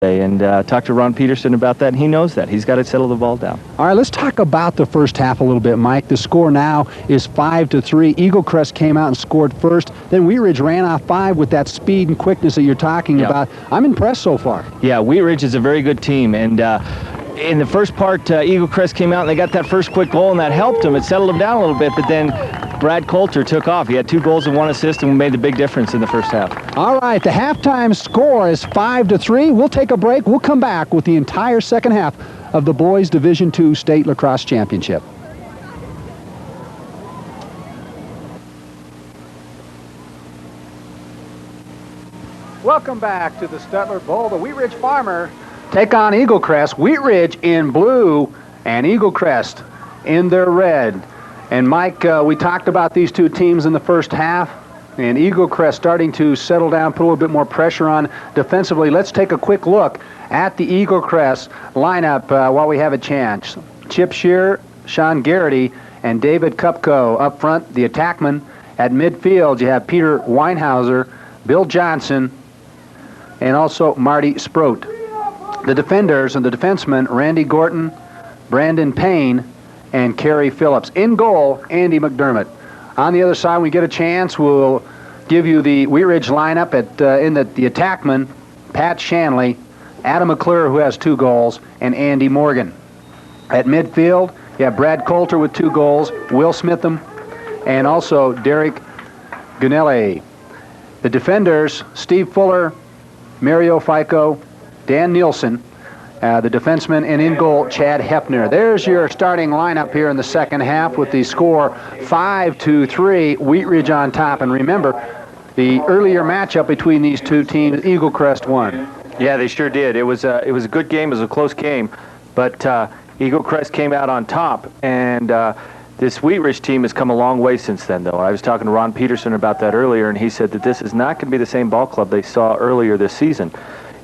And talked to Ron Peterson about that, and he knows that. He's got to settle the ball down. All right, let's talk about the first half a little bit, Mike. The score now is 5-3. Eaglecrest came out and scored first. Then Wheat Ridge ran off 5 with that speed and quickness that you're talking about. I'm impressed so far. Yeah, Wheat Ridge is a very good team, and in the first part, Eaglecrest came out and they got that first quick goal, and that helped them. It settled them down a little bit, but then Brad Coulter took off. He had 2 goals and 1 assist and made the big difference in the first half. All right, the halftime score is 5-3. We'll take a break. We'll come back with the entire second half of the Boys Division II State Lacrosse Championship. Welcome back to the Stutler Bowl. The Wheat Ridge Farmer take on Eaglecrest. Wheat Ridge in blue and Eaglecrest in their red. And Mike, we talked about these two teams in the first half, and Eaglecrest starting to settle down, put a little bit more pressure on defensively. Let's take a quick look at the Eaglecrest lineup while we have a chance. Chip Shear, Sean Garrity, and David Kupko up front, the attackmen. At midfield, you have Peter Weinhauser, Bill Johnson, and also Marty Sproat. The defenders and the defensemen, Randy Gorton, Brandon Payne, and Kerry Phillips. In goal, Andy McDermott. On the other side, when we get a chance, we'll give you the Wheat Ridge lineup in the attackman, Pat Shanley, Adam McClure, who has 2 goals, and Andy Morgan. At midfield, you have Brad Coulter with 2 goals, Will Smitham, and also Derek Gunele. The defenders, Steve Fuller, Mario Fico, Dan Nielsen, the defenseman, and in goal, Chad Hefner. There's your starting lineup here in the second half with the score 5-3, Wheat Ridge on top. And remember, the earlier matchup between these two teams, Eaglecrest won. Yeah, they sure did. It was a good game. It was a close game, but Eaglecrest came out on top, and this Wheat Ridge team has come a long way since then, though. I was talking to Ron Peterson about that earlier, and he said that this is not going to be the same ball club they saw earlier this season.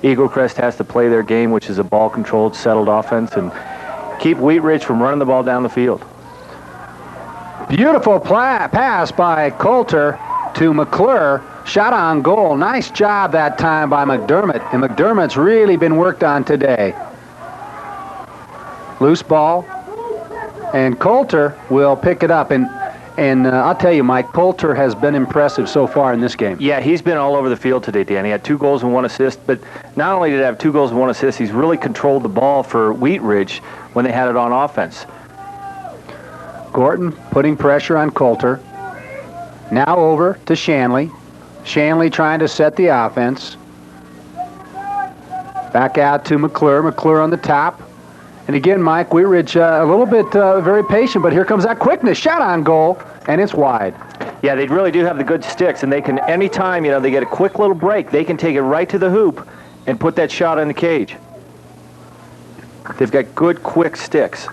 Eaglecrest has to play their game, which is a ball-controlled, settled offense, and keep Wheat Ridge from running the ball down the field. Beautiful pass by Coulter to McClure. Shot on goal. Nice job that time by McDermott, and McDermott's really been worked on today. Loose ball, and Coulter will pick it up. And I'll tell you, Mike, Coulter has been impressive so far in this game. Yeah, he's been all over the field today, Dan. He had 2 goals and 1 assist, but not only did he have 2 goals and 1 assist, he's really controlled the ball for Wheat Ridge when they had it on offense. Gorton putting pressure on Coulter. Now over to Shanley. Shanley trying to set the offense. Back out to McClure. McClure on the top. And again, Mike, Wheat Ridge a little bit very patient, but here comes that quickness. Shot on goal, and it's wide. Yeah, they really do have the good sticks, and they can, anytime, they get a quick little break, they can take it right to the hoop and put that shot in the cage. They've got good, quick sticks.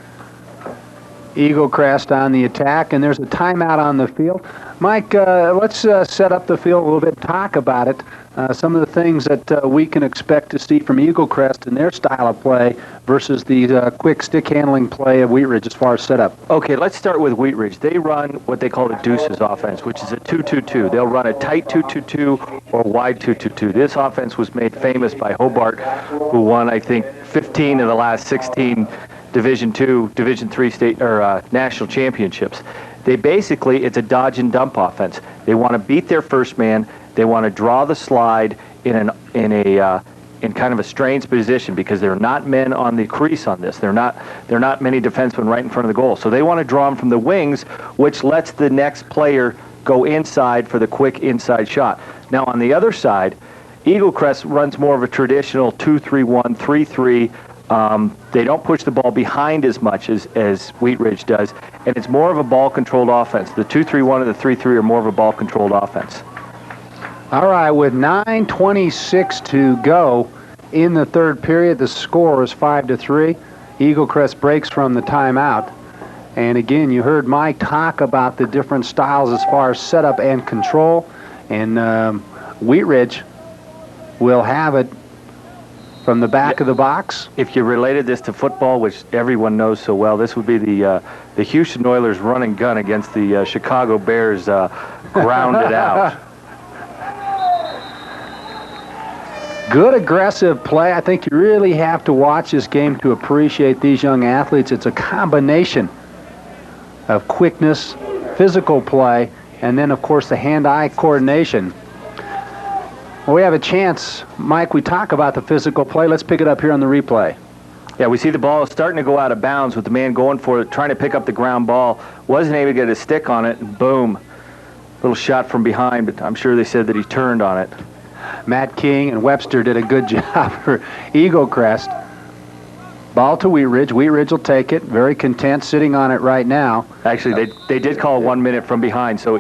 Eaglecrest on the attack, and there's a timeout on the field. Mike, let's set up the field a little bit, talk about it. Some of the things that we can expect to see from Eaglecrest in their style of play versus the quick stick-handling play of Wheat Ridge as far as setup. Okay, let's start with Wheat Ridge. They run what they call a deuces offense, which is a 2-2-2. They'll run a tight 2-2-2 or wide 2-2-2. This offense was made famous by Hobart, who won, I think, 15 of the last 16 Division II, Division III state or national championships. They basically, it's a dodge and dump offense. They want to beat their first man. They want to draw the slide in kind of a strange position because there are not men on the crease on this. There are not many defensemen right in front of the goal. So they want to draw them from the wings, which lets the next player go inside for the quick inside shot. Now on the other side, Eaglecrest runs more of a traditional 2-3-1, 3-3. They don't push the ball behind as much as Wheat Ridge does, and it's more of a ball-controlled offense. The 2-3-1 and the 3-3 are more of a ball-controlled offense. All right, with 9:26 to go in the third period, the score is 5-3. Eaglecrest breaks from the timeout. And again, you heard Mike talk about the different styles as far as setup and control, and Wheat Ridge will have it from the back of the box. If you related this to football, which everyone knows so well, this would be the Houston Oilers run and gun against the Chicago Bears grounded out. Good aggressive play. I think you really have to watch this game to appreciate these young athletes. It's a combination of quickness, physical play, and then, of course, the hand-eye coordination. Well, we have a chance. Mike, we talk about the physical play. Let's pick it up here on the replay. Yeah, we see the ball starting to go out of bounds with the man going for it, trying to pick up the ground ball. Wasn't able to get a stick on it, and boom. Little shot from behind, but I'm sure they said that he turned on it. Matt King and Webster did a good job for Eaglecrest. Ball to Wheat Ridge. Wheat Ridge will take it. Very content sitting on it right now. Actually, they did call 1 minute from behind, so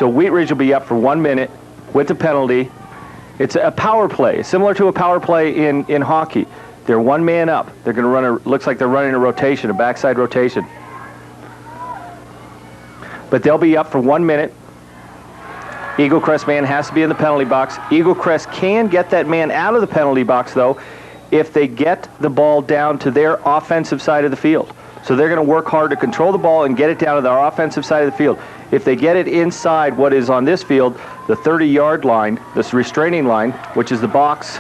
Wheat Ridge will be up for 1 minute with the penalty. It's a power play, similar to a power play in hockey. They're one man up. They're going to run looks like they're running a rotation, a backside rotation. But they'll be up for 1 minute. Eaglecrest man has to be in the penalty box. Eaglecrest can get that man out of the penalty box, though, if they get the ball down to their offensive side of the field. So they're going to work hard to control the ball and get it down to their offensive side of the field. If they get it inside what is on this field, the 30-yard line, this restraining line, which is the box,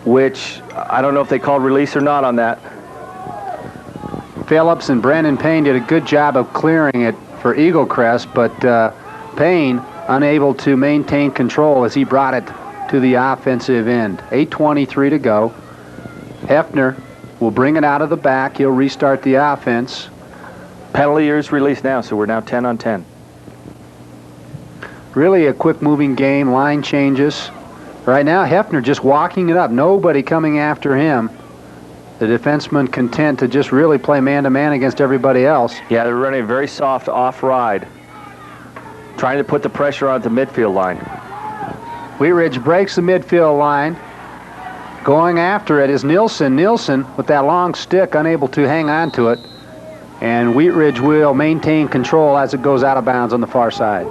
which I don't know if they called release or not on that. Phillips and Brandon Payne did a good job of clearing it for Eaglecrest, but Payne unable to maintain control as he brought it to the offensive end. 8:23 to go. Hefner will bring it out of the back. He'll restart the offense. Penalty is released now, so we're now 10 on 10. Really a quick-moving game. Line changes. Right now, Hefner just walking it up. Nobody coming after him. The defenseman content to just really play man-to-man against everybody else. Yeah, they're running a very soft off-ride, trying to put the pressure on the midfield line. Wheat Ridge breaks the midfield line. Going after it is Nielsen. Nielsen, with that long stick, unable to hang on to it. And Wheat Ridge will maintain control as it goes out of bounds on the far side.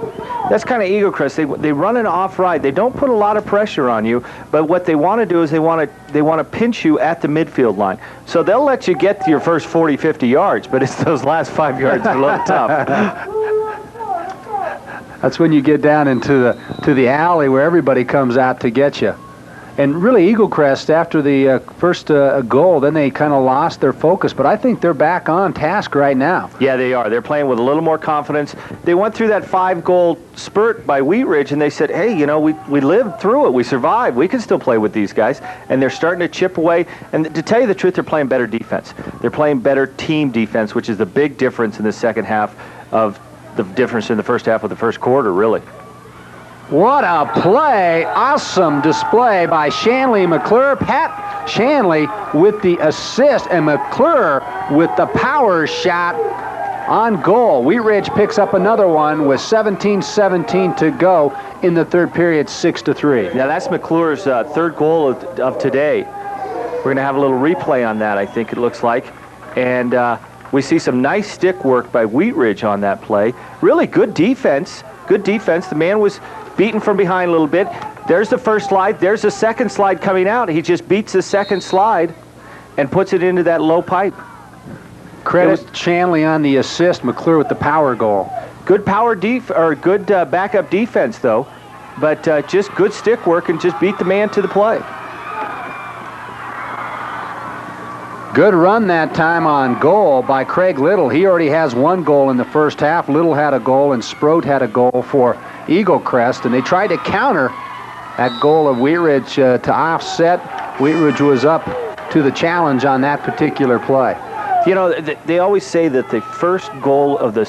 That's kind of Eaglecrest. They run an off-ride. They don't put a lot of pressure on you, but what they want to do is they want to pinch you at the midfield line. So they'll let you get to your first 40, 50 yards, but it's those last 5 yards that are a little tough. That's when you get down into the alley where everybody comes out to get you. And really, Eaglecrest, after the first goal, then they kind of lost their focus. But I think they're back on task right now. Yeah, they are. They're playing with a little more confidence. They went through that 5-goal spurt by Wheat Ridge, and they said, hey, you know, we lived through it. We survived. We can still play with these guys. And they're starting to chip away. And to tell you the truth, they're playing better defense. They're playing better team defense, which is the big difference in the second half of the difference in the first half of the first quarter, really. What a play. Awesome display by Shanley McClure. Pat Shanley with the assist and McClure with the power shot on goal. Wheat Ridge picks up another one with 17-17 to go in the third period, 6-3. Now that's McClure's third goal of today. We're going to have a little replay on that, I think it looks like. And we see some nice stick work by Wheat Ridge on that play. Really good defense. Good defense. The man was beaten from behind a little bit. There's the first slide. There's the second slide coming out. He just beats the second slide and puts it into that low pipe. Credit Shanley on the assist. McClure with the power goal. Good good backup defense though, but just good stick work and just beat the man to the play. Good run that time on goal by Craig Little. He already has one goal in the first half. Little had a goal and Sproat had a goal for Eaglecrest, and they tried to counter that goal of Wheat Ridge to offset. Wheat Ridge was up to the challenge on that particular play. You know, they always say that the first goal of the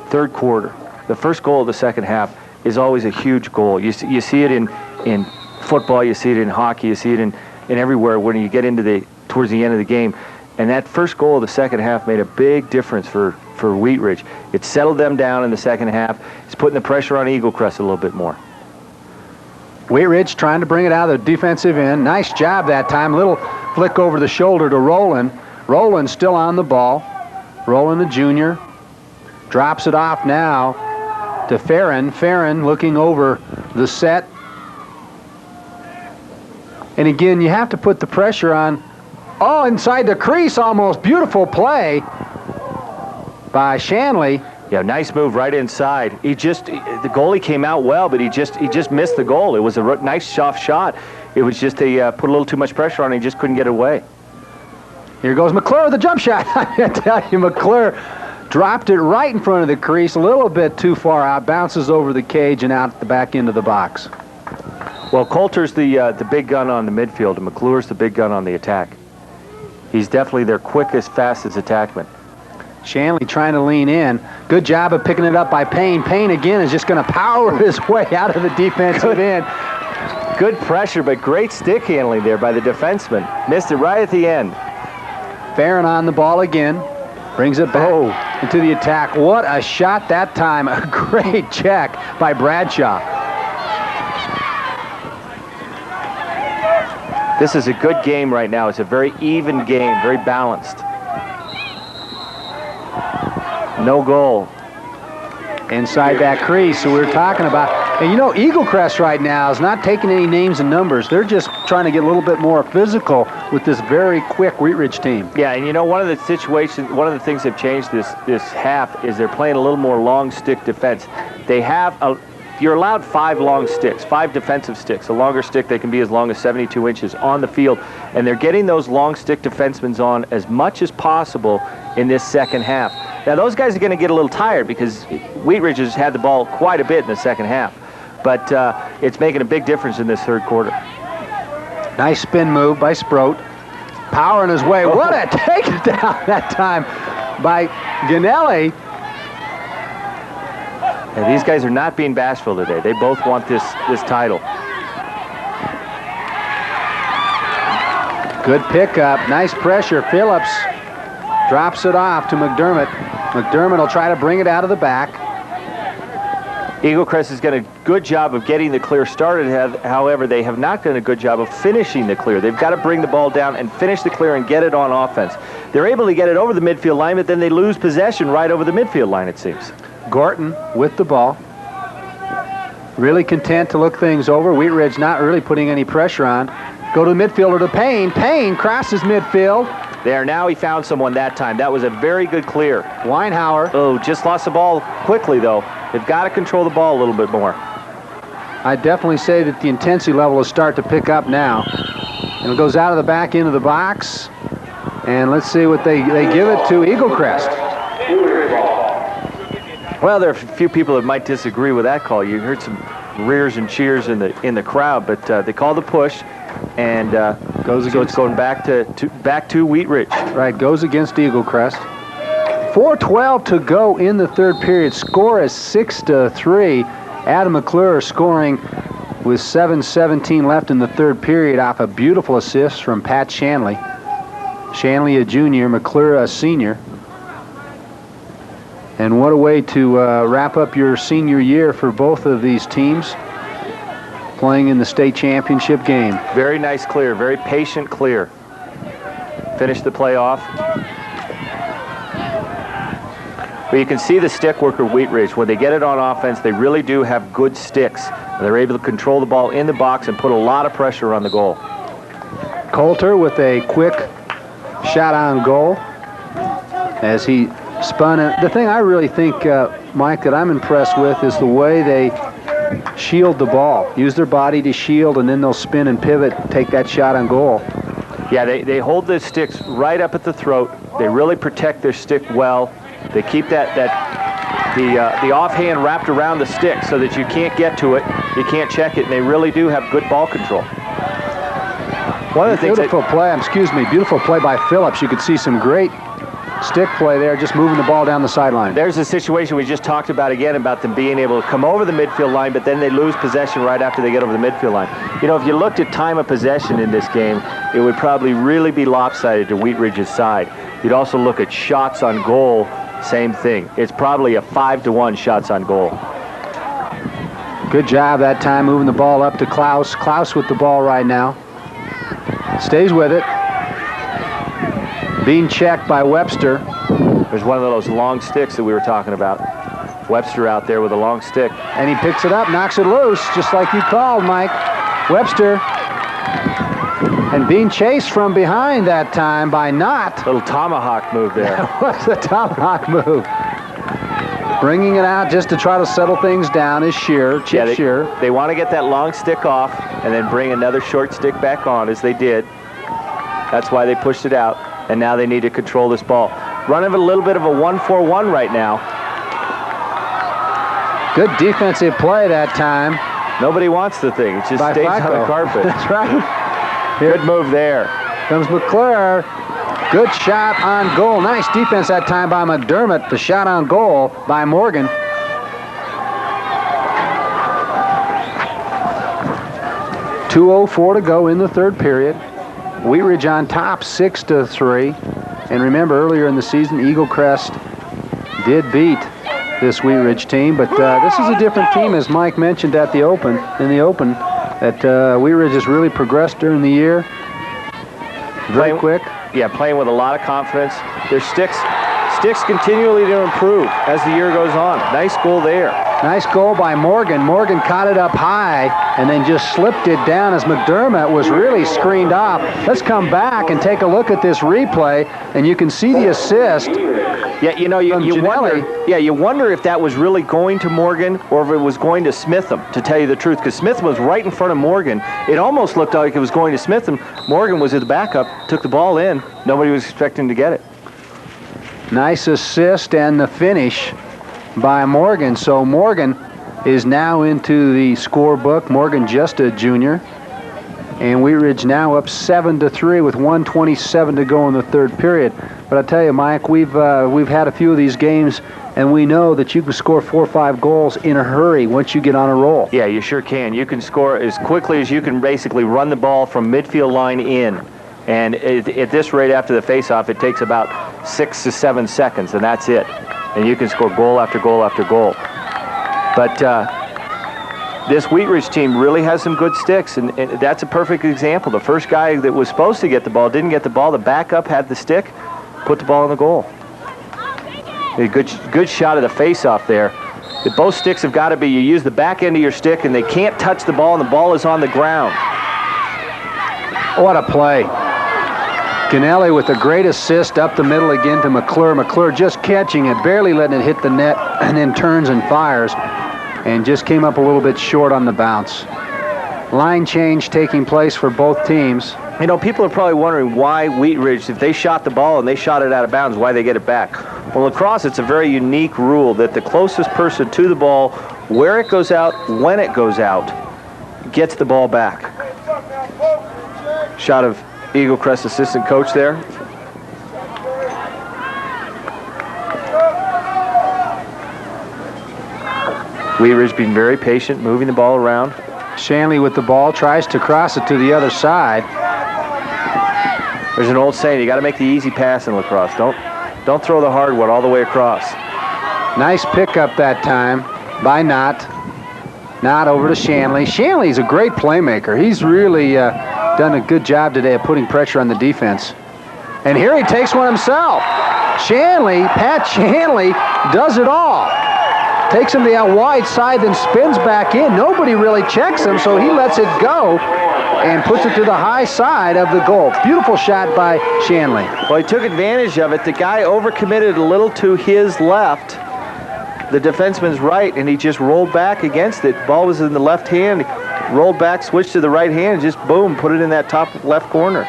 third quarter, the first goal of the second half, is always a huge goal. You see it in football, you see it in hockey, you see it in everywhere when you get into towards the end of the game. And that first goal of the second half made a big difference for Wheat Ridge. It settled them down in the second half. It's putting the pressure on Eaglecrest a little bit more. Wheat Ridge trying to bring it out of the defensive end. Nice job that time. Little flick over the shoulder to Rowland. Rowland still on the ball. Rowland, the junior, drops it off now to Farron. Farron looking over the set. And again, you have to put the pressure on. Oh, inside the crease, almost. Beautiful play by Shanley. Yeah, nice move right inside. The goalie came out well, but he just missed the goal. It was a nice soft shot. It was just put a little too much pressure on, and he just couldn't get it away. Here goes McClure with the jump shot. I tell you, McClure dropped it right in front of the crease, a little bit too far out, bounces over the cage and out the back end of the box. Well, Coulter's the big gun on the midfield, and McClure's the big gun on the attack. He's definitely their quickest, fastest attackman. Shanley trying to lean in. Good job of picking it up by Payne. Payne again is just going to power his way out of the defensive end. Good pressure, but great stick handling there by the defenseman. Missed it right at the end. Farron on the ball again. Brings it back into the attack. What a shot that time. A great check by Bradshaw. This is a good game right now. It's a very even game, very balanced. No goal. Inside that crease, so we're talking about. And you know, Eaglecrest right now is not taking any names and numbers. They're just trying to get a little bit more physical with this very quick Wheat Ridge team. Yeah, and you know, one of the things that have changed this half is they're playing a little more long stick defense. They have you're allowed 5 long sticks, 5 defensive sticks. A longer stick, they can be as long as 72 inches on the field. And they're getting those long stick defensemen on as much as possible in this second half. Now, those guys are going to get a little tired because Wheat Ridge has had the ball quite a bit in the second half. But it's making a big difference in this third quarter. Nice spin move by Sproat. Powering his way. What a takedown that time by Ganelli. And these guys are not being bashful today. They both want this title. Good pickup. Nice pressure. Phillips drops it off to McDermott. McDermott will try to bring it out of the back. Eaglecrest has done a good job of getting the clear started. However, they have not done a good job of finishing the clear. They've got to bring the ball down and finish the clear and get it on offense. They're able to get it over the midfield line, but then they lose possession right over the midfield line, it seems. Gorton with the ball. Really content to look things over. Wheat Ridge not really putting any pressure on. Go to the midfielder to Payne. Payne crosses midfield. There, now he found someone that time. That was a very good clear. Weinhauer. Oh, just lost the ball quickly, though. They've got to control the ball a little bit more. I definitely say that the intensity level will start to pick up now. And it goes out of the back end of the box. And let's see what they give it to Eaglecrest. Well, there are a few people that might disagree with that call. You heard some rears and cheers in the crowd, but they call the push, and it's going back to Wheat Ridge. Right, goes against Eaglecrest. 4:12 to go in the third period. Score is 6-3. Adam McClure scoring with 7:17 left in the third period off a beautiful assist from Pat Shanley. Shanley a junior, McClure a senior. And what a way to wrap up your senior year for both of these teams playing in the state championship game. Very nice clear, very patient clear. Finish the play off. But you can see the stick work of Wheat Ridge. When they get it on offense, they really do have good sticks. And they're able to control the ball in the box and put a lot of pressure on the goal. Coulter with a quick shot on goal as he spun it. The thing I really think, Mike, that I'm impressed with is the way they shield the ball. Use their body to shield, and then they'll spin and pivot, take that shot on goal. Yeah, they hold the sticks right up at the throat. They really protect their stick well. They keep the offhand wrapped around the stick so that you can't get to it, you can't check it, and they really do have good ball control. One of the beautiful play by Phillips. You could see some great stick play there, just moving the ball down the sideline. There's a situation we just talked about again about them being able to come over the midfield line, but then they lose possession right after they get over the midfield line. You know, if you looked at time of possession in this game, it would probably really be lopsided to Wheat Ridge's side. You'd also look at shots on goal, same thing. It's probably a 5-1 shots on goal. Good job that time moving the ball up to Klaus. Klaus with the ball right now. Stays with it. Being checked by Webster. There's one of those long sticks that we were talking about. Webster out there with a long stick. And he picks it up, knocks it loose, just like you called, Mike. Webster. And being chased from behind that time by Knott. Little tomahawk move there. That was a tomahawk move. Bringing it out just to try to settle things down is Shear, Chip Shear. They want to get that long stick off and then bring another short stick back on, as they did. That's why they pushed it out, and now they need to control this ball. Running a little bit of a 1-4-1 right now. Good defensive play that time. Nobody wants the thing. It just stays on the carpet. That's right. Good move there. Comes McClure. Good shot on goal. Nice defense that time by McDermott. The shot on goal by Morgan. .204 to go in the third period. Wheat Ridge on top, 6-3. And remember, earlier in the season, Eaglecrest did beat this Wheat Ridge team, but this is a different team, as Mike mentioned in the open, that Wheat Ridge has really progressed during the year. Very quick. Yeah, playing with a lot of confidence. Their sticks continually to improve as the year goes on. Nice goal there. Nice goal by Morgan. Morgan caught it up high and then just slipped it down as McDermott was really screened off. Let's come back and take a look at this replay, and you can see the assist. Yeah, you know, you wonder if that was really going to Morgan or if it was going to Smitham, to tell you the truth, because Smitham was right in front of Morgan. It almost looked like it was going to Smitham. Morgan was at the backup, took the ball in. Nobody was expecting to get it. Nice assist and the finish by Morgan. So Morgan is now into the scorebook. Morgan just a junior. And Wheat Ridge now up 7-3 with 1:27 to go in the third period. But I tell you, Mike, we've had a few of these games, and we know that you can score 4 or 5 goals in a hurry once you get on a roll. Yeah, you sure can. You can score as quickly as you can basically run the ball from midfield line in. And at this rate, after the face-off, it takes about 6 to 7 seconds, and that's it. And you can score goal after goal after goal. But this Wheat Ridge team really has some good sticks, and that's a perfect example. The first guy that was supposed to get the ball didn't get the ball. The backup had the stick, put the ball in the goal. A good shot of the face-off there. Both sticks have got to be, you use the back end of your stick, and they can't touch the ball, and the ball is on the ground. What a play. Ganelli with a great assist up the middle again to McClure. McClure just catching it, barely letting it hit the net, and then turns and fires, and just came up a little bit short on the bounce. Line change taking place for both teams. You know, people are probably wondering why Wheat Ridge, if they shot the ball and they shot it out of bounds, why they get it back. Well, lacrosse, it's a very unique rule that the closest person to the ball, where it goes out, when it goes out, gets the ball back. Shot of Eaglecrest assistant coach there. Wheat Ridge being very patient, moving the ball around. Shanley with the ball, tries to cross it to the other side. There's an old saying, you got to make the easy pass in lacrosse. Don't throw the hard one all the way across. Nice pickup that time by Knott. Knott over to Shanley. Shanley's a great playmaker. He's really done a good job today of putting pressure on the defense. And here he takes one himself. Pat Shanley does it all. Takes him to the wide side, then spins back in. Nobody really checks him, so he lets it go and puts it to the high side of the goal. Beautiful shot by Shanley. Well, he took advantage of it. The guy overcommitted a little to his left, the defenseman's right, and he just rolled back against it. Ball was in the left hand. Rolled back, switched to the right hand, and just boom, put it in that top left corner.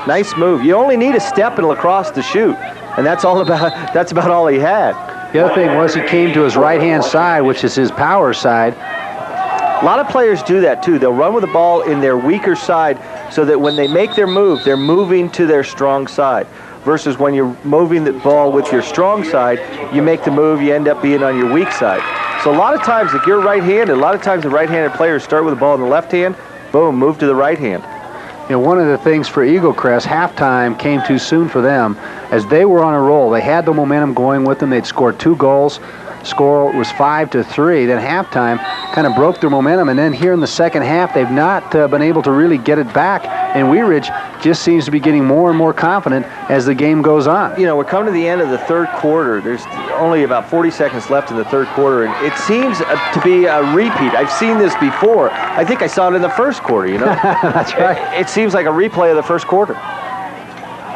Nice move. You only need a step in lacrosse to shoot, and that's about all he had. The other thing was he came to his right-hand side, which is his power side. A lot of players do that too. They'll run with the ball in their weaker side so that when they make their move, they're moving to their strong side. Versus when you're moving the ball with your strong side, you make the move, you end up being on your weak side. So a lot of times, if you're right-handed, a lot of times the right-handed players start with the ball in the left hand, boom, move to the right hand. You know, one of the things for Eaglecrest, halftime came too soon for them as they were on a roll. They had the momentum going with them. They'd scored 2 goals. Score was 5-3. Then halftime kind of broke their momentum. And then here in the second half, they've not been able to really get it back. And Wheat Ridge just seems to be getting more and more confident as the game goes on. You know, we're coming to the end of the third quarter. There's only about 40 seconds left in the third quarter. And it seems to be a repeat. I've seen this before. I think I saw it in the first quarter, you know. That's right. It seems like a replay of the first quarter.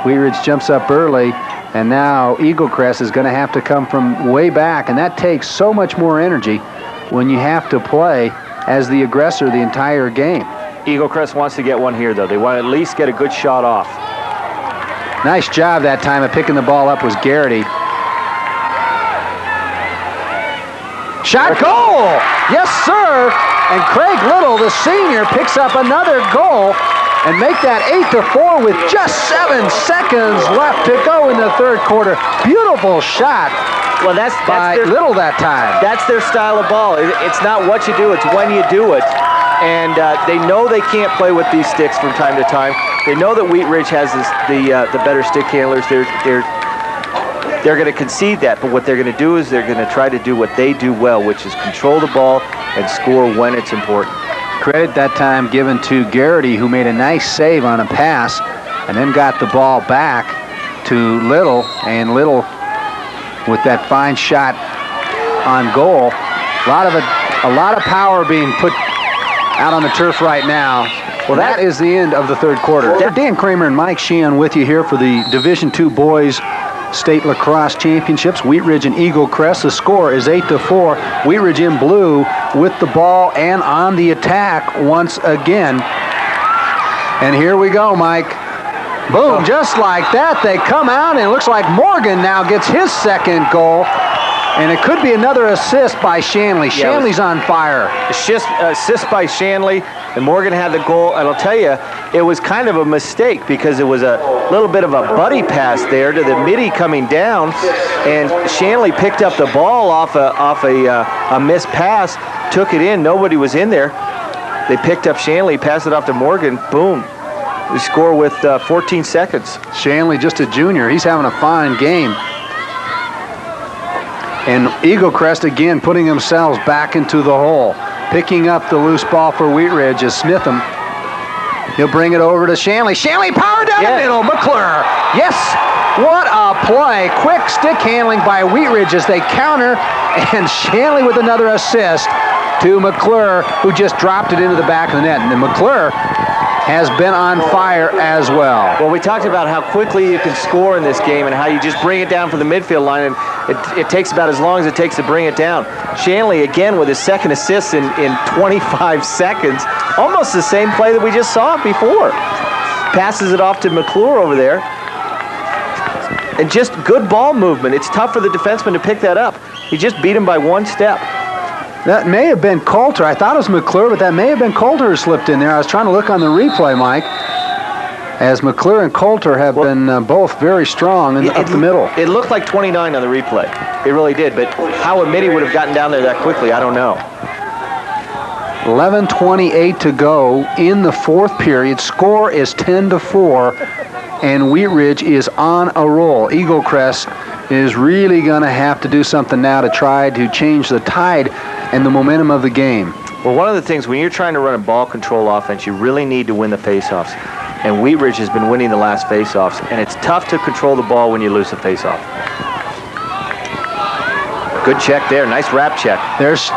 Wheat Ridge jumps up early. And now Eaglecrest is going to have to come from way back, and that takes so much more energy when you have to play as the aggressor the entire game. Eaglecrest wants to get one here, though. They want to at least get a good shot off. Nice job that time of picking the ball up was Garrity. Shot, goal! Yes, sir! And Craig Little, the senior, picks up another goal and make that 8-4 with just 7 seconds left to go in the third quarter. Beautiful shot that's by Little that time. That's their style of ball. It's not what you do, it's when you do it. And they know they can't play with these sticks from time to time. They know that Wheat Ridge has the better stick handlers. They're going to concede that, but what they're going to do is they're going to try to do what they do well, which is control the ball and score when it's important. Credit that time given to Garrity, who made a nice save on a pass and then got the ball back to Little, and Little with that fine shot on goal. A lot of power being put out on the turf right now. Well, that is the end of the third quarter. Dan Kramer and Mike Sheehan with you here for the Division II Boys State Lacrosse Championships. Wheat Ridge and Eaglecrest. The score is 8-4. Wheat Ridge in blue with the ball and on the attack once again. And here we go, Mike. Boom, just like that. They come out, and it looks like Morgan now gets his second goal. And it could be another assist by Shanley. Shanley's on fire. Assist by Shanley, and Morgan had the goal. And I'll tell you, it was kind of a mistake because it was a little bit of a buddy pass there to the midi coming down, and Shanley picked up the ball off a missed pass, took it in. Nobody was in there. They picked up Shanley, passed it off to Morgan. Boom. We score with 14 seconds. Shanley, just a junior. He's having a fine game. And Eaglecrest again putting themselves back into the hole. Picking up the loose ball for Wheat Ridge is Smitham. He'll bring it over to Shanley. Shanley power down the middle. McClure. Yes, what a play. Quick stick handling by Wheat Ridge as they counter. And Shanley with another assist to McClure, who just dropped it into the back of the net. And then McClure has been on fire as well. Well, we talked about how quickly you can score in this game and how you just bring it down for the midfield line, and it takes about as long as it takes to bring it down. Shanley, again, with his second assist in 25 seconds. Almost the same play that we just saw before. Passes it off to McClure over there. And just good ball movement. It's tough for the defenseman to pick that up. He just beat him by one step. That may have been Coulter. I thought it was McClure, but that may have been Coulter who slipped in there. I was trying to look on the replay, Mike, as McClure and Coulter have been both very strong up the middle. It looked like 29 on the replay. It really did, but how a midi would have gotten down there that quickly, I don't know. 11:28 to go in the fourth period. Score is 10-4, and Wheat Ridge is on a roll. Eaglecrest is really going to have to do something now to try to change the tide and the momentum of the game. Well, one of the things, when you're trying to run a ball control offense, you really need to win the faceoffs. And Wheat Ridge has been winning the last faceoffs, and it's tough to control the ball when you lose the faceoff. Good check there. Nice wrap check. There's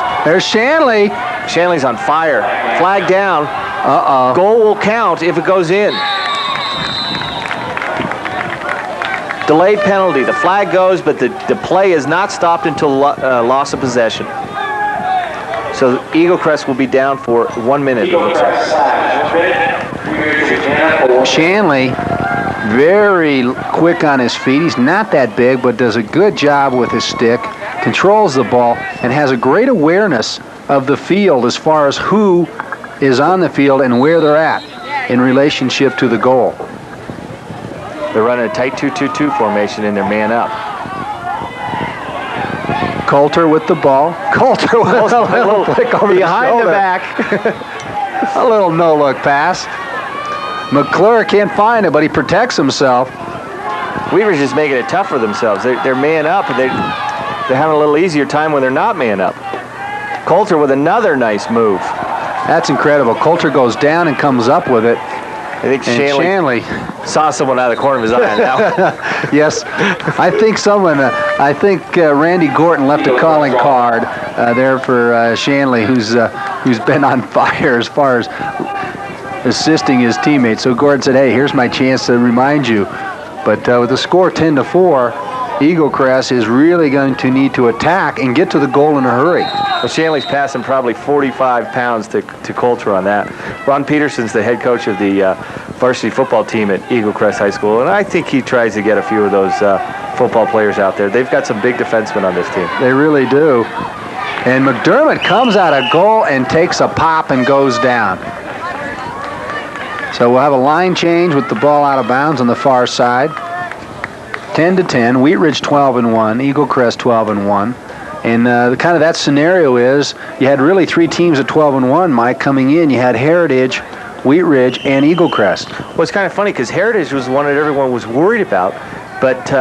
Shanley. Shanley's on fire. Flag down. Uh-oh. Goal will count if it goes in. Delayed penalty. The flag goes, but the play is not stopped until loss of possession. So Eaglecrest will be down for 1 minute. Shanley, very quick on his feet. He's not that big, but does a good job with his stick, controls the ball, and has a great awareness of the field as far as who is on the field and where they're at in relationship to the goal. They're running a tight 2-2-2 formation and they're man up. Coulter with the ball. Coulter with a little flick over behind the back. A little no-look pass. McClure can't find it, but he protects himself. Wheat Ridge is making it tough for themselves. They're man up, and they're having a little easier time when they're not man up. Coulter with another nice move. That's incredible. Coulter goes down and comes up with it. I think Shanley saw someone out of the corner of his eye now. Yes, I think Randy Gorton left a calling card there for Shanley, who's been on fire as far as assisting his teammates. So Gordon said, hey, here's my chance to remind you But with the score 10-4, Eaglecrest is really going to need to attack and get to the goal in a hurry. Well, Shanley's passing probably 45 pounds to Coulter on that. Ron Peterson's the head coach of the varsity football team at Eaglecrest High School, and I think he tries to get a few of those football players out there. They've got some big defensemen on this team. They really do. And McDermott comes out of goal and takes a pop and goes down. So we'll have a line change with the ball out of bounds on the far side. 10-10. Wheat Ridge 12-1. Eaglecrest 12-1. And kind of that scenario is you had really three teams at 12-1, Mike, coming in. You had Heritage, Wheat Ridge, and Eaglecrest. Well, it's kind of funny because Heritage was one that everyone was worried about, but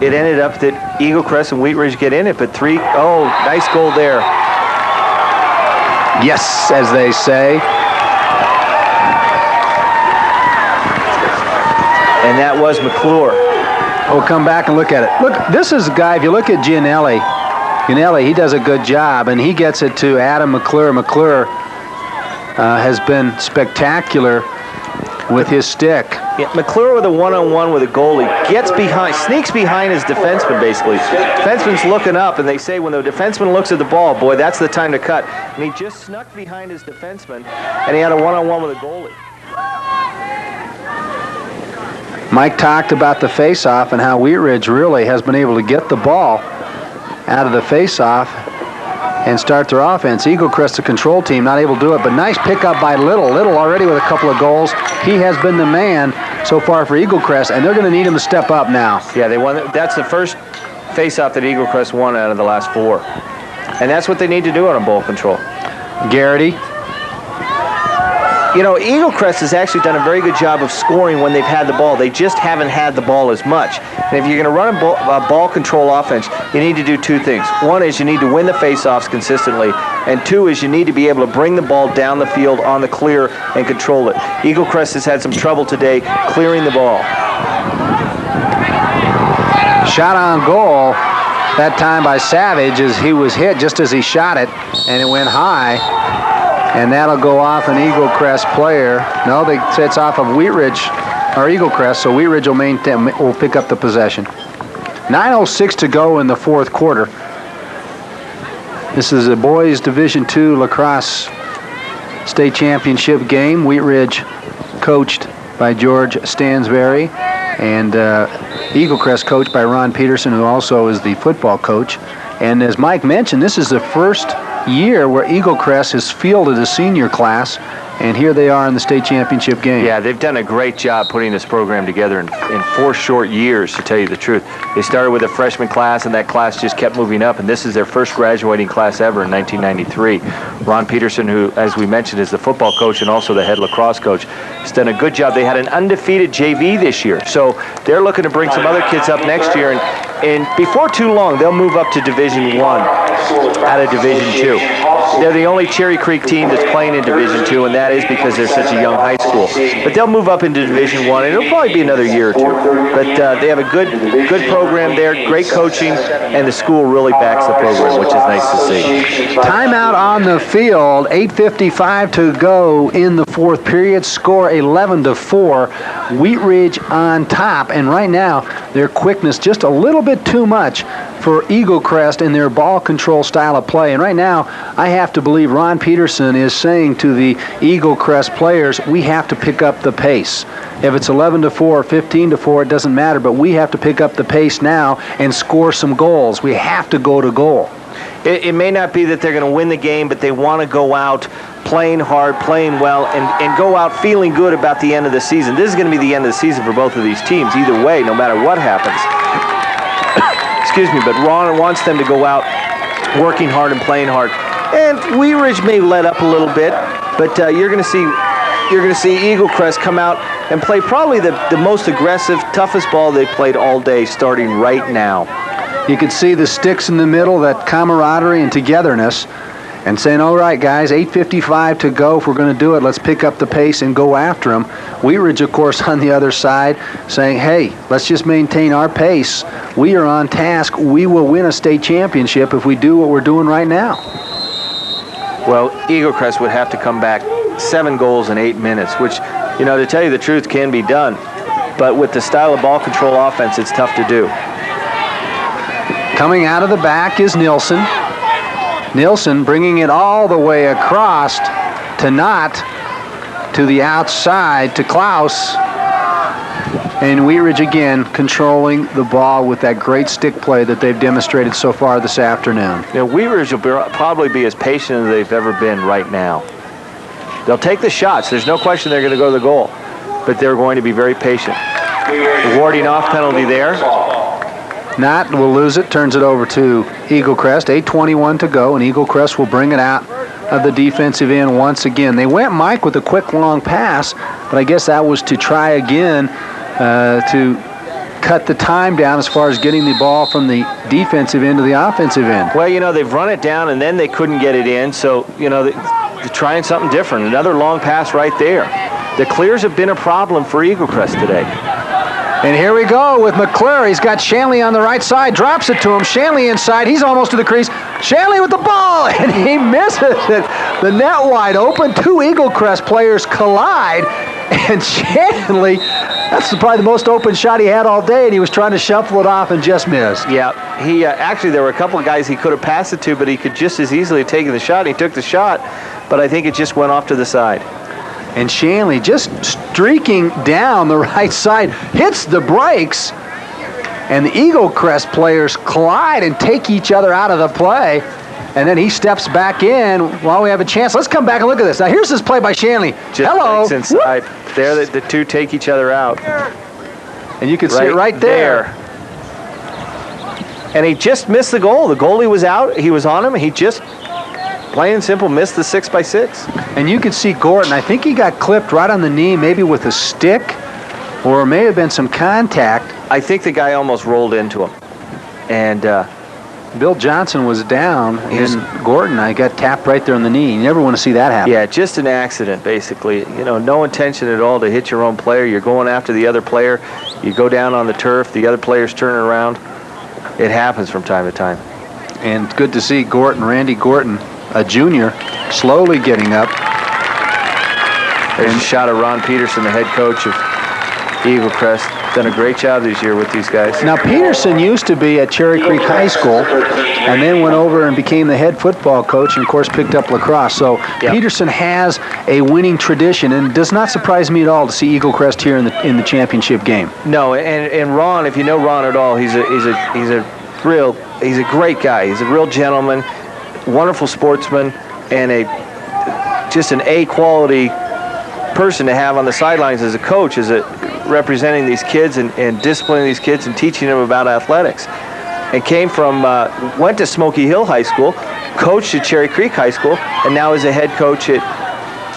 it ended up that Eaglecrest and Wheat Ridge get in it. But nice goal there. Yes, as they say. And that was McClure. We'll come back and look at it. Look, this is a guy, if you look at Gianelli, he does a good job, and he gets it to Adam McClure. McClure has been spectacular with his stick. Yeah, McClure with a one-on-one with a goalie gets behind, sneaks behind his defenseman, basically. Defenseman's looking up, and they say when the defenseman looks at the ball, boy, that's the time to cut. And he just snuck behind his defenseman, and he had a one-on-one with a goalie. Mike talked about the face-off and how Wheat Ridge really has been able to get the ball out of the face-off and start their offense. Eaglecrest, the control team, not able to do it, but nice pickup by Little. Little already with a couple of goals. He has been the man so far for Eaglecrest, and they're going to need him to step up now. Yeah, they won. That's the first face-off that Eaglecrest won out of the last four. And that's what they need to do on ball control. Garrity. You know, Eaglecrest has actually done a very good job of scoring when they've had the ball. They just haven't had the ball as much. And if you're going to run a ball control offense, you need to do two things. One is you need to win the face-offs consistently, and two is you need to be able to bring the ball down the field on the clear and control it. Eaglecrest has had some trouble today clearing the ball. Shot on goal, that time by Savage, as he was hit just as he shot it, and it went high. And that'll go off an Eaglecrest player. No, they say it's off of Wheat Ridge, or Eaglecrest, so Wheat Ridge will pick up the possession. 9:06 to go in the fourth quarter. This is a boys Division II lacrosse state championship game. Wheat Ridge coached by George Stansberry, and Eaglecrest coached by Ron Peterson, who also is the football coach. And as Mike mentioned, this is the first year where Eaglecrest has fielded a senior class, and here they are in the state championship game. Yeah, they've done a great job putting this program together in 4 short years, to tell you the truth. They started with a freshman class, and that class just kept moving up, and this is their first graduating class ever in 1993. Ron Peterson, who, as we mentioned, is the football coach and also the head lacrosse coach, has done a good job. They had an undefeated JV this year, so they're looking to bring some other kids up next year, and before too long, they'll move up to Division I out of Division II. They're the only Cherry Creek team that's playing in Division II, and that is because they're such a young high school. But they'll move up into Division I, and it'll probably be another year or two. But they have a good program there, great coaching, and the school really backs the program, which is nice to see. Timeout on the field, 8:55 to go in the fourth period. Score 11-4. Wheat Ridge on top, and right now their quickness just a little bit too much for Eaglecrest in their ball control style of play. And right now, I have to believe Ron Peterson is saying to the Eaglecrest players, we have to pick up the pace. If it's 11-4 or 15-4, it doesn't matter, but we have to pick up the pace now and score some goals. We have to go to goal. It may not be that they're going to win the game, but they want to go out playing hard, playing well, and go out feeling good about the end of the season. This is going to be the end of the season for both of these teams, either way, no matter what happens. Excuse me, but Ron wants them to go out working hard and playing hard. And Wheat Ridge may let up a little bit, but you're going to see Eaglecrest come out and play probably the most aggressive, toughest ball they've played all day, starting right now. You can see the sticks in the middle, that camaraderie and togetherness, and saying, all right, guys, 8:55 to go. If we're going to do it, let's pick up the pace and go after them. Wheat Ridge, of course, on the other side, saying, hey, let's just maintain our pace. We are on task. We will win a state championship if we do what we're doing right now. Well, Eaglecrest would have to come back 7 goals in 8 minutes, which, you know, to tell you the truth, can be done. but with the style of ball control offense, it's tough to do. Coming out of the back is Nilsson. Nilsson bringing it all the way across to Knott, to the outside to Klaus. And Wheat Ridge again controlling the ball with that great stick play that they've demonstrated so far this afternoon. Yeah, Wheat Ridge will probably be as patient as they've ever been right now. They'll take the shots. There's no question they're going to go to the goal, but they're going to be very patient. The warding off penalty there. Knott will lose it, turns it over to Eaglecrest. 8:21 to go, and Eaglecrest will bring it out of the defensive end once again. They went, Mike, with a quick long pass, but I guess that was to try again to cut the time down as far as getting the ball from the defensive end to the offensive end. Well, you know, they've run it down and then they couldn't get it in, so, you know, they're trying something different. Another long pass right there. The clears have been a problem for Eaglecrest today. And here we go with McClure. He's got Shanley on the right side, drops it to him. Shanley inside, he's almost to the crease. Shanley with the ball, and he misses it. The net wide open. Two Eaglecrest players collide, and Shanley, that's probably the most open shot he had all day, and he was trying to shuffle it off and just missed. Yeah, he actually, there were a couple of guys he could have passed it to, but he could just as easily have taken the shot. He took the shot, but I think it just went off to the side. And Shanley just streaking down the right side, hits the brakes, and the Eaglecrest players collide and take each other out of the play. And then he steps back in while we have a chance. Let's come back and look at this. Now here's this play by Shanley. Just Hello. Inside. There, the two take each other out. And you can see it right there. And he just missed the goal. The goalie was out. He was on him. He just, plain and simple, missed the 6x6. And you could see Gordon, I think he got clipped right on the knee, maybe with a stick, or may have been some contact. I think the guy almost rolled into him. And Bill Johnson was down, and Gordon, I got tapped right there on the knee. You never want to see that happen. Yeah, just an accident, basically. You know, no intention at all to hit your own player. You're going after the other player. You go down on the turf. The other player's turning around. It happens from time to time. And good to see Gordon, Randy Gordon, a junior, slowly getting up. There's a shot of Ron Peterson, the head coach of Eaglecrest. Done a great job this year with these guys. Now, Peterson used to be at Cherry Creek High School and then went over and became the head football coach and, of course, picked up lacrosse. So yep. Peterson has a winning tradition, and it does not surprise me at all to see Eaglecrest here in the championship game. No, and Ron, if you know Ron at all, he's a great guy. He's a real gentleman, wonderful sportsman, and just an A-quality person to have on the sidelines as a coach, representing these kids and disciplining these kids and teaching them about athletics. And went to Smoky Hill High School, coached at Cherry Creek High School, and now is a head coach at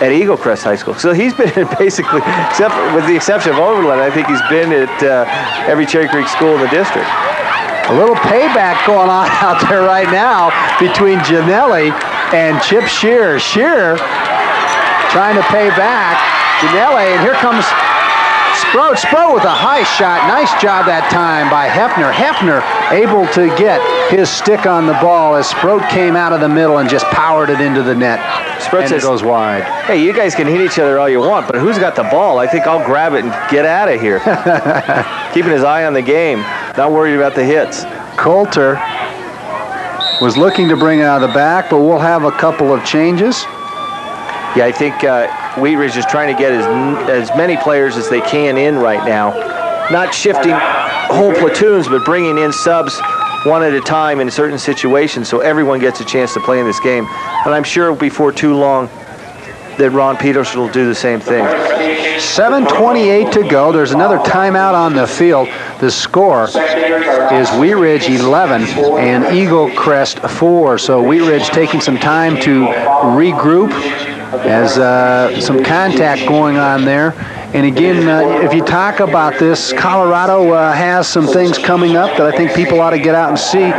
Eaglecrest High School. So he's been basically, with the exception of Overland, I think he's been at every Cherry Creek school in the district. A little payback going on out there right now between Janelli and Chip Shearer. Shearer trying to pay back. Janelli, and here comes Sproat. Sproat with a high shot. Nice job that time by Hefner. Hefner able to get his stick on the ball as Sproat came out of the middle and just powered it into the net. Sproat says, it goes wide. Hey, you guys can hit each other all you want, but who's got the ball? I think I'll grab it and get out of here. Keeping his eye on the game, not worried about the hits. Coulter was looking to bring it out of the back, but we'll have a couple of changes. Yeah, I think Wheat Ridge is trying to get as many players as they can in right now. Not shifting whole platoons, but bringing in subs one at a time in certain situations so everyone gets a chance to play in this game. And I'm sure before too long that Ron Peterson will do the same thing. 7:28 to go. There's another timeout on the field. The score is Wheat Ridge 11 and Eaglecrest 4. So Wheat Ridge taking some time to regroup as some contact going on there. And again, if you talk about this, Colorado has some things coming up that I think people ought to get out and see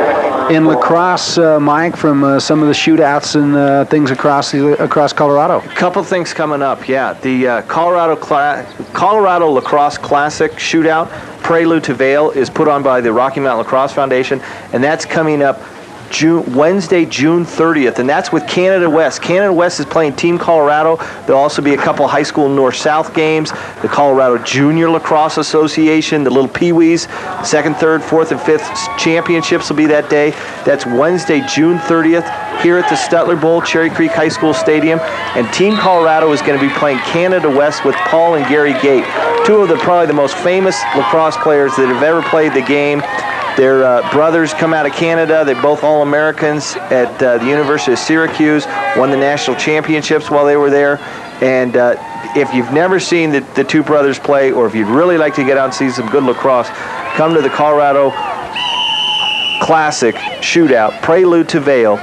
in lacrosse, Mike, from some of the shootouts and things across Colorado. A couple things coming up, yeah. The Colorado Lacrosse Classic shootout, Prelude to Vail, is put on by the Rocky Mountain Lacrosse Foundation, and that's coming up Wednesday, June 30th, and that's with Canada West. Canada West is playing Team Colorado. There'll also be a couple high school North-South games. The Colorado Junior Lacrosse Association, the little Pee-wees, 2nd, 3rd, 4th, and 5th championships will be that day. That's Wednesday, June 30th, here at the Stutler Bowl, Cherry Creek High School Stadium. And Team Colorado is going to be playing Canada West with Paul and Gary Gate, two of probably the most famous lacrosse players that have ever played the game. Their brothers come out of Canada. They're both All-Americans at the University of Syracuse, won the national championships while they were there. And if you've never seen the two brothers play, or if you'd really like to get out and see some good lacrosse, come to the Colorado Classic Shootout, Prelude to Vail,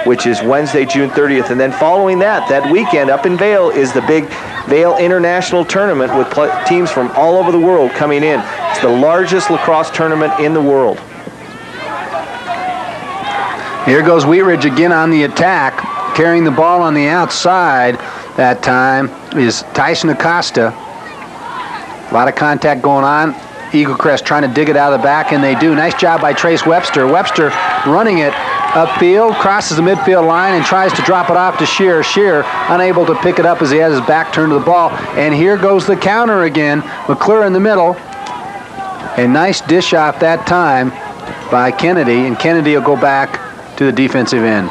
which is Wednesday, June 30th. And then following that weekend up in Vail is the big Vail International Tournament with teams from all over the world coming in. It's the largest lacrosse tournament in the world. Here goes Wheat Ridge again on the attack, carrying the ball on the outside. That time is Tyson Acosta. A lot of contact going on. Eaglecrest trying to dig it out of the back, and they do. Nice job by Trace Webster. Webster running it upfield, crosses the midfield line, and tries to drop it off to Shearer. Shearer unable to pick it up as he has his back turned to the ball. And here goes the counter again. McClure in the middle. A nice dish off that time by Kennedy, and Kennedy will go back to the defensive end.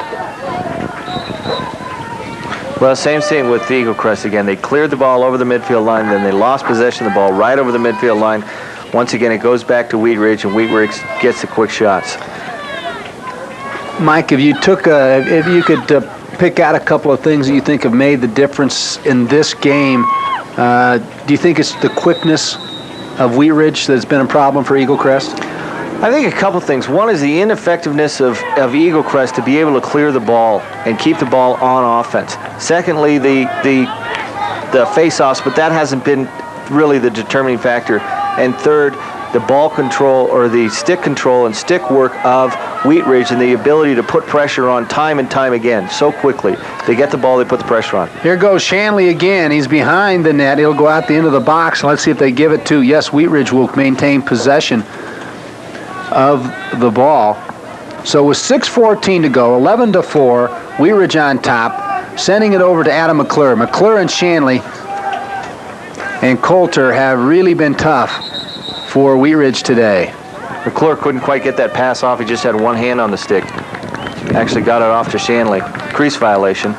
Well, same thing with the Eaglecrest again. They cleared the ball over the midfield line, then they lost possession of the ball right over the midfield line. Once again, it goes back to Wheat Ridge, and Wheat Ridge gets the quick shots. Mike, if you could pick out a couple of things that you think have made the difference in this game, do you think it's the quickness of Wheat Ridge that's been a problem for Eaglecrest? I think a couple things. One is the ineffectiveness of Eaglecrest to be able to clear the ball and keep the ball on offense. Secondly, the face-offs, but that hasn't been really the determining factor. And third, the ball control, or the stick control and stick work of Wheat Ridge, and the ability to put pressure on time and time again so quickly. They get the ball, they put the pressure on. Here goes Shanley again. He's behind the net. He'll go out the end of the box. Let's see if they give it to, yes, Wheat Ridge will maintain possession of the ball. So with 6:14 to go, 11-4, Wheat Ridge on top, sending it over to Adam McClure. McClure and Shanley and Coulter have really been tough for Wheat Ridge today. McClure couldn't quite get that pass off. He just had one hand on the stick. Actually got it off to Shanley. Crease violation.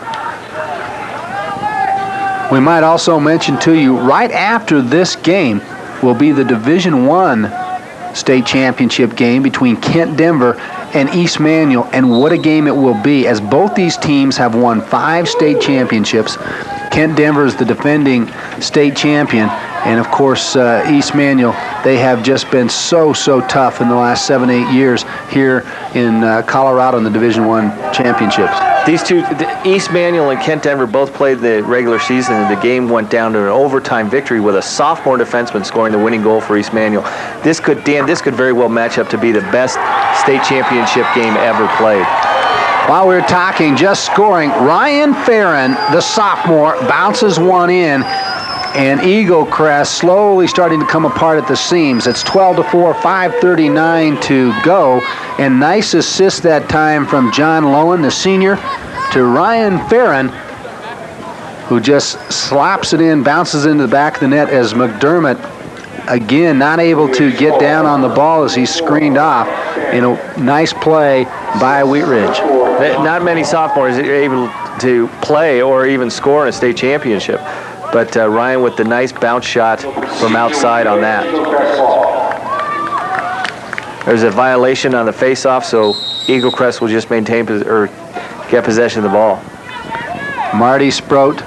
We might also mention to you, right after this game will be the Division I state championship game between Kent Denver and East Manual, and what a game it will be, as both these teams have won 5 state championships. Kent Denver is the defending state champion, and of course East Manual, they have just been so tough in the last 7-8 years here in Colorado in the Division I championships. These two, East Manual and Kent Denver, both played the regular season, and the game went down to an overtime victory with a sophomore defenseman scoring the winning goal for East Manual. This could very well match up to be the best state championship game ever played. While we're talking, just scoring, Ryan Farron, the sophomore, bounces one in, and Eaglecrest slowly starting to come apart at the seams. It's 12-4, 5:39 to go, and nice assist that time from John Lowen, the senior, to Ryan Farron, who just slaps it in, bounces into the back of the net as McDermott, again, not able to get down on the ball as he's screened off. Nice play by Wheat Ridge. Not many sophomores are able to play or even score in a state championship. But Ryan with the nice bounce shot from outside on that. There's a violation on the face-off, so Eaglecrest will just maintain or get possession of the ball. Marty Sproat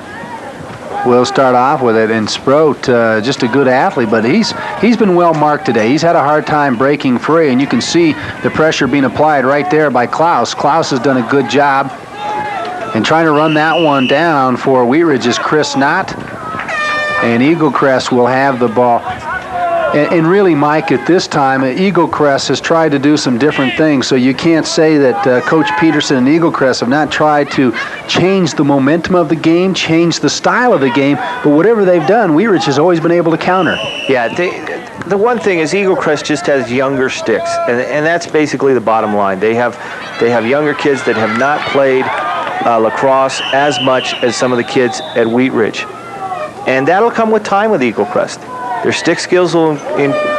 will start off with it, and Sproat, just a good athlete, but he's been well marked today. He's had a hard time breaking free, and you can see the pressure being applied right there by Klaus. Klaus has done a good job, and trying to run that one down for Wheat Ridge is Chris Knott, and Eaglecrest will have the ball. And really, Mike, at this time, Eaglecrest has tried to do some different things, so you can't say that Coach Peterson and Eaglecrest have not tried to change the momentum of the game, change the style of the game, but whatever they've done, Wheat Ridge has always been able to counter. Yeah, the one thing is Eaglecrest just has younger sticks, and that's basically the bottom line. They have younger kids that have not played lacrosse as much as some of the kids at Wheat Ridge. And that'll come with time with Eaglecrest. Their stick skills will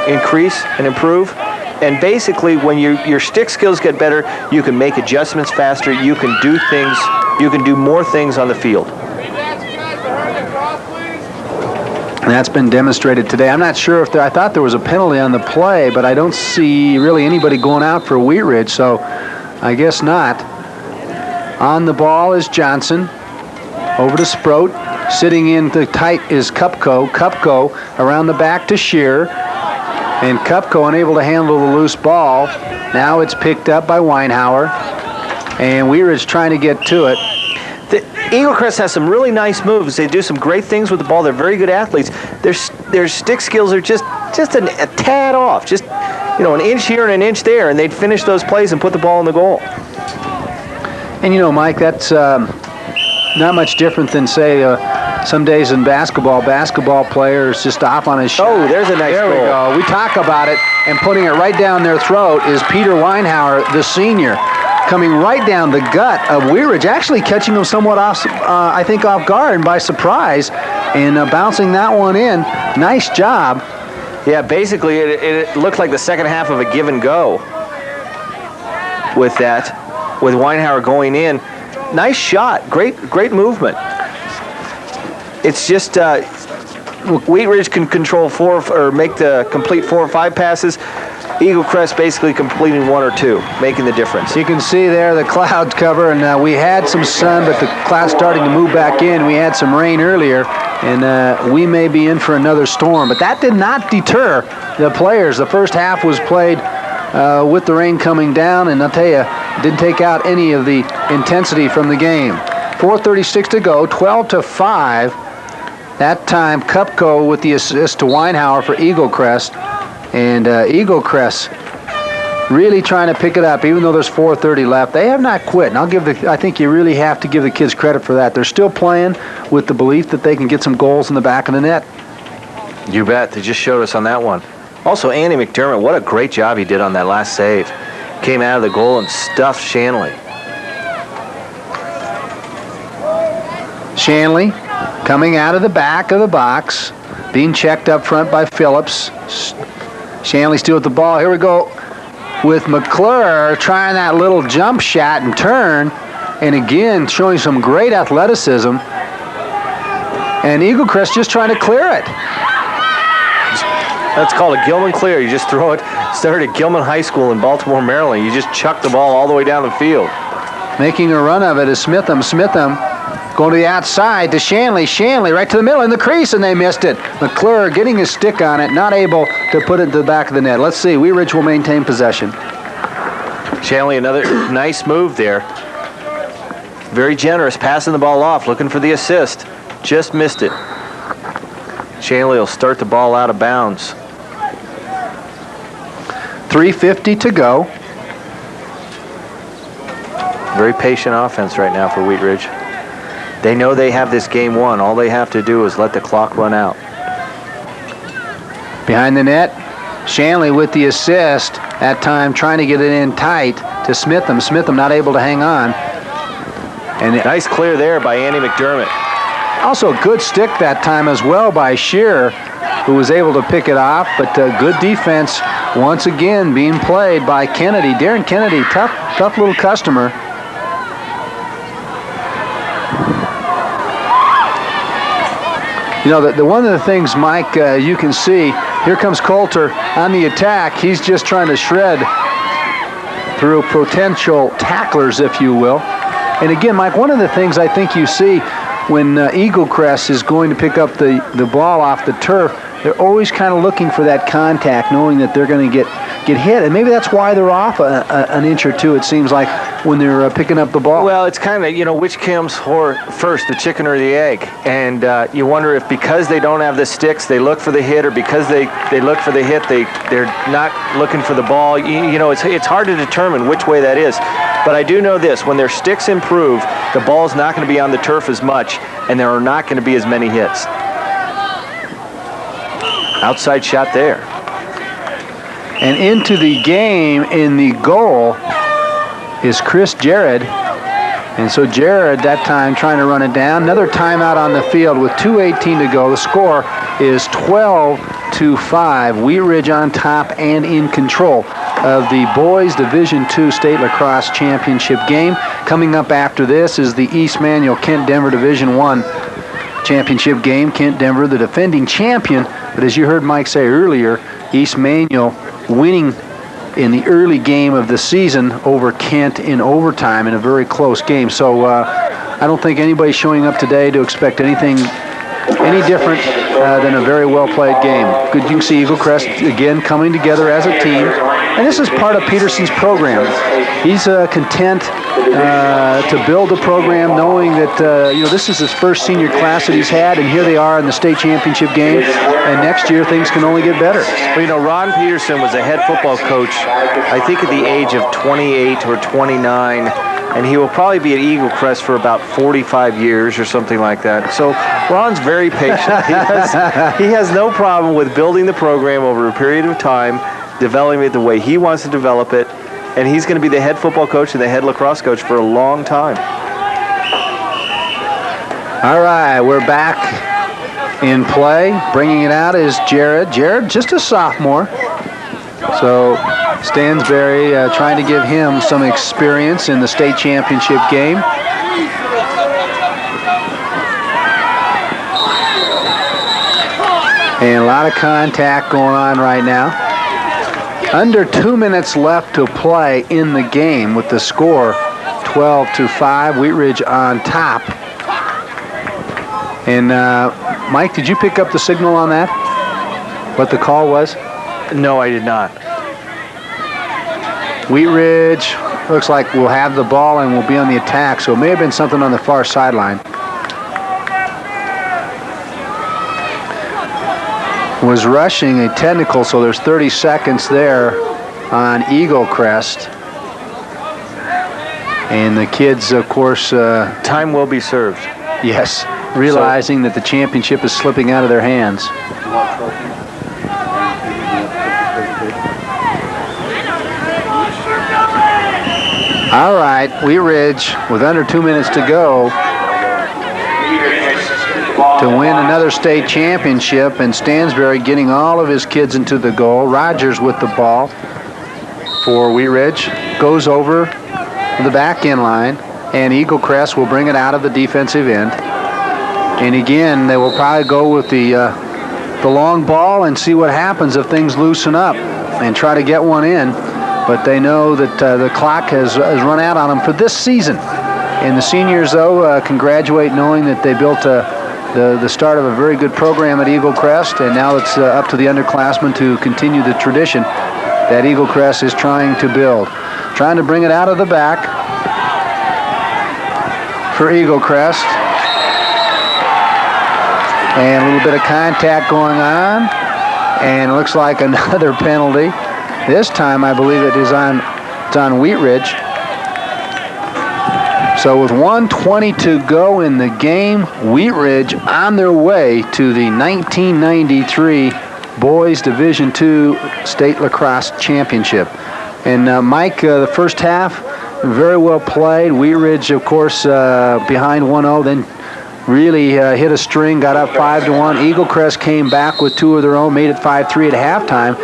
increase and improve. And basically, when your stick skills get better, you can make adjustments faster. You can do things. You can do more things on the field. And that's been demonstrated today. I'm not sure if I thought there was a penalty on the play, but I don't see really anybody going out for Wheat Ridge, so I guess not. On the ball is Johnson. Over to Sproat. Sitting in the tight is Kupko. Kupko around the back to Shear. And Kupko unable to handle the loose ball. Now it's picked up by Weinhauer. And Wheat Ridge trying to get to it. Eaglecrest has some really nice moves. They do some great things with the ball. They're very good athletes. Their stick skills are just a tad off. Just, an inch here and an inch there, and they'd finish those plays and put the ball in the goal. And, Mike, that's not much different than, say, some days in basketball. Basketball players just off on his shot. Oh, there's a nice goal. There we go. We talk about it, and putting it right down their throat is Peter Weinhauer, the senior, coming right down the gut of Wheat Ridge, actually catching them somewhat off, I think, off guard and by surprise, and bouncing that one in. Nice job. Yeah, basically, it looked like the second half of a give and go with that, with Weinhauer going in. Nice shot. Great movement. It's just Wheat Ridge can control make the complete 4 or 5 passes. Eaglecrest basically completing 1 or 2, making the difference. You can see there the cloud cover, and we had some sun, but the cloud's starting to move back in. We had some rain earlier, and we may be in for another storm. But that did not deter the players. The first half was played with the rain coming down, and I'll tell you, it didn't take out any of the intensity from the game. 4:36 to go, 12-5. That time, Kupko with the assist to Weinhauer for Eaglecrest. And Eaglecrest really trying to pick it up, even though there's 4:30 left. They have not quit, and I think you really have to give the kids credit for that. They're still playing with the belief that they can get some goals in the back of the net. You bet. They just showed us on that one. Also, Andy McDermott, what a great job he did on that last save. Came out of the goal and stuffed Shanley. Shanley coming out of the back of the box, being checked up front by Phillips. Shanley still with the ball. Here we go with McClure trying that little jump shot and turn, and again showing some great athleticism. And Eaglecrest just trying to clear it. That's called a Gilman clear. You just throw it. Started at Gilman High School in Baltimore, Maryland. You just chuck the ball all the way down the field. Making a run of it is Smitham. Smitham going to the outside to Shanley. Shanley right to the middle in the crease, and they missed it. McClure getting his stick on it, not able to put it to the back of the net. Let's see. Wheat Ridge will maintain possession. Shanley, another nice move there. Very generous, passing the ball off, looking for the assist. Just missed it. Shanley will start the ball out of bounds. 3:50 to go. Very patient offense right now for Wheat Ridge. They know they have this game won. All they have to do is let the clock run out. Behind the net, Shanley with the assist. That time trying to get it in tight to Smitham. Smitham not able to hang on. And nice clear there by Andy McDermott. Also a good stick that time as well by Shear, who was able to pick it off, but good defense once again being played by Kennedy. Darren Kennedy, tough little customer. The one of the things, Mike, you can see, here comes Coulter on the attack. He's just trying to shred through potential tacklers, if you will. And again, Mike, one of the things I think you see when Eaglecrest is going to pick up the ball off the turf, they're always kind of looking for that contact, knowing that they're going to get get hit, and maybe that's why they're off an inch or two, it seems like, when they're picking up the ball. Well, it's kind of, which comes first, the chicken or the egg? And you wonder if because they don't have the sticks, they look for the hit, or because they look for the hit, they're not looking for the ball. It's hard to determine which way that is. But I do know this, when their sticks improve, the ball's not going to be on the turf as much, and there are not going to be as many hits. Outside shot there. And into the game in the goal is Chris Jared. And so Jared, that time, trying to run it down. Another timeout on the field with 2:18 to go. The score is 12-5. Wheat Ridge on top and in control of the boys Division II State Lacrosse Championship game. Coming up after this is the East Manual Kent-Denver Division I Championship game. Kent-Denver, the defending champion. But as you heard Mike say earlier, East Manual winning in the early game of the season over Kent in overtime in a very close game. So I don't think anybody's showing up today to expect anything any different than a very well-played game. Good, you can see Eaglecrest again coming together as a team. And this is part of Peterson's program. He's content to build a program knowing that this is his first senior class that he's had, and here they are in the state championship game, and next year things can only get better. Well, Ron Peterson was a head football coach, I think at the age of 28 or 29, and he will probably be at Eaglecrest for about 45 years or something like that. So Ron's very patient. He has no problem with building the program over a period of time, developing it the way he wants to develop it, and he's going to be the head football coach and the head lacrosse coach for a long time. All right, we're back in play. Bringing it out is Jared. Jared, just a sophomore. So Stansberry trying to give him some experience in the state championship game. And a lot of contact going on right now. Under 2 minutes left to play in the game with the score 12-5. Wheat Ridge on top. And Mike, did you pick up the signal on that? What the call was? No, I did not. Wheat Ridge looks like we'll have the ball and we'll be on the attack, so it may have been something on the far sideline. Was rushing a technical, so there's 30 seconds there on Eaglecrest. And the kids, of course... time will be served. Yes, realizing that the championship is slipping out of their hands. All right, Wheat Ridge with under 2 minutes to go to win another state championship, and Stansberry getting all of his kids into the goal. Rogers with the ball for Wheat Ridge. Goes over the back end line, and Eaglecrest will bring it out of the defensive end. And again, they will probably go with the long ball and see what happens if things loosen up and try to get one in. But they know that the clock has run out on them for this season. And the seniors, though, can graduate knowing that they built the start of a very good program at Eaglecrest, and now it's up to the underclassmen to continue the tradition that Eaglecrest is trying to build. Trying to bring it out of the back for Eaglecrest. And a little bit of contact going on, and it looks like another penalty. This time, I believe it's on Wheat Ridge. So with 1:20 to go in the game, Wheat Ridge on their way to the 1993 Boys Division II State Lacrosse Championship. And Mike, the first half, very well played. Wheat Ridge, of course, behind 1-0, then really hit a string, got up 5-1. Eaglecrest came back with two of their own, made it 5-3 at halftime.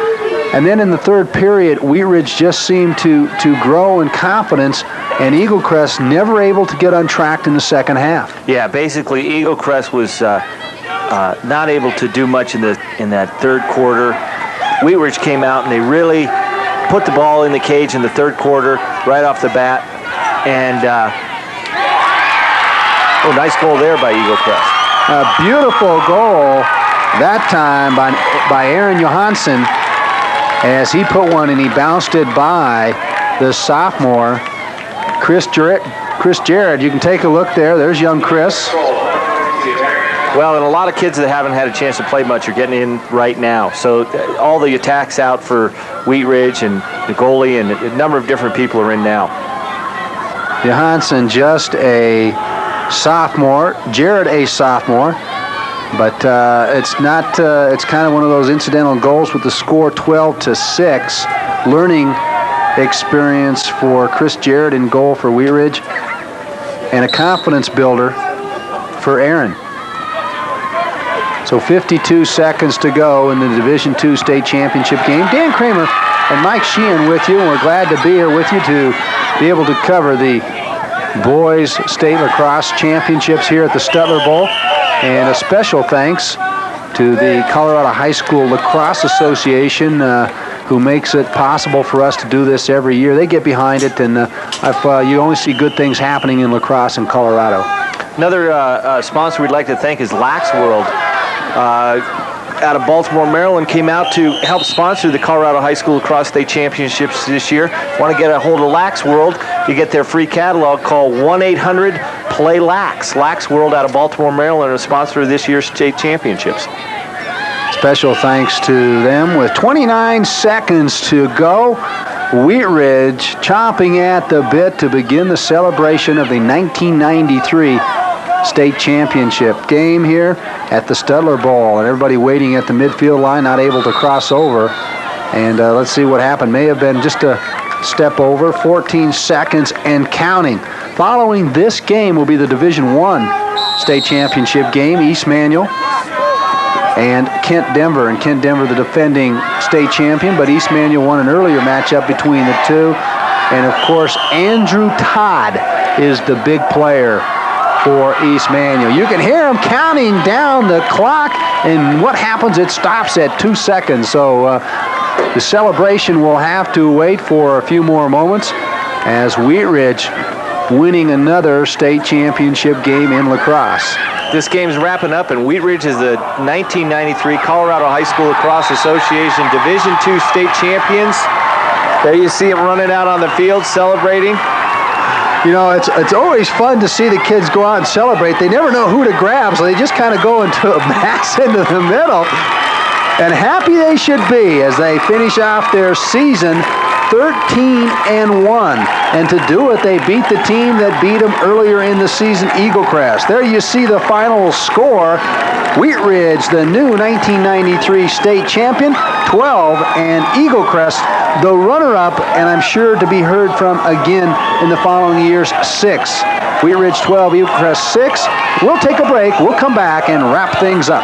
And then in the third period, Wheat Ridge just seemed to grow in confidence, and Eaglecrest never able to get untracked in the second half. Yeah, basically Eaglecrest was not able to do much in that third quarter. Wheat Ridge came out and they really put the ball in the cage in the third quarter right off the bat. And nice goal there by Eaglecrest. A beautiful goal that time by Aaron Johansson. as he put one and he bounced it by the sophomore, Chris Jarrett. You can take a look there. There's young Chris. Well, and a lot of kids that haven't had a chance to play much are getting in right now. So all the attacks out for Wheat Ridge and the goalie and a number of different people are in now. Johansson just a sophomore, Jarrett a sophomore, but it's not. It's kind of one of those incidental goals with the score 12-6. Learning experience for Chris Jarrett in goal for Wheat Ridge, and a confidence builder for Aaron. So 52 seconds to go in the Division II state championship game. Dan Kramer and Mike Sheehan with you, and we're glad to be here with you to be able to cover the boys state lacrosse championships here at the Stetler Bowl. And a special thanks to the Colorado High School Lacrosse Association, who makes it possible for us to do this every year. They get behind it, and you only see good things happening in lacrosse in Colorado. Another sponsor we'd like to thank is Lax World. Out of Baltimore, Maryland, came out to help sponsor the Colorado High School Lacrosse State Championships this year. Want to get a hold of Lax World? You get their free catalog. Call 1-800-PLAY-LAX. Lax World out of Baltimore, Maryland, a sponsor of this year's state championships. Special thanks to them. With 29 seconds to go, Wheat Ridge chomping at the bit to begin the celebration of the 1993 state championship game here at the Stetler Bowl, and everybody waiting at the midfield line, not able to cross over. And let's see what happened. May have been just a step over. 14 seconds and counting. Following this game will be the Division I state championship game, East Manual and Kent Denver. And Kent Denver, the defending state champion, but East Manual won an earlier matchup between the two. And of course, Andrew Todd is the big player for East Manual. You can hear him counting down the clock, and what happens? It stops at 2 seconds. So the celebration will have to wait for a few more moments as Wheat Ridge winning another state championship game in lacrosse. This game's wrapping up, and Wheat Ridge is the 1993 Colorado High School Lacrosse Association Division II state champions. There you see them running out on the field celebrating. You know, it's always fun to see the kids go out and celebrate. They never know who to grab, so they just kind of go into a mass into the middle. And happy they should be as they finish off their season 13-1. And to do it, they beat the team that beat them earlier in the season, Eaglecrest. There you see the final score. Wheat Ridge, the new 1993 state champion, 12, and Eaglecrest, the runner-up, and I'm sure to be heard from again in the following years, 6. Wheat Ridge 12, Eaglecrest 6. We'll take a break. We'll come back and wrap things up.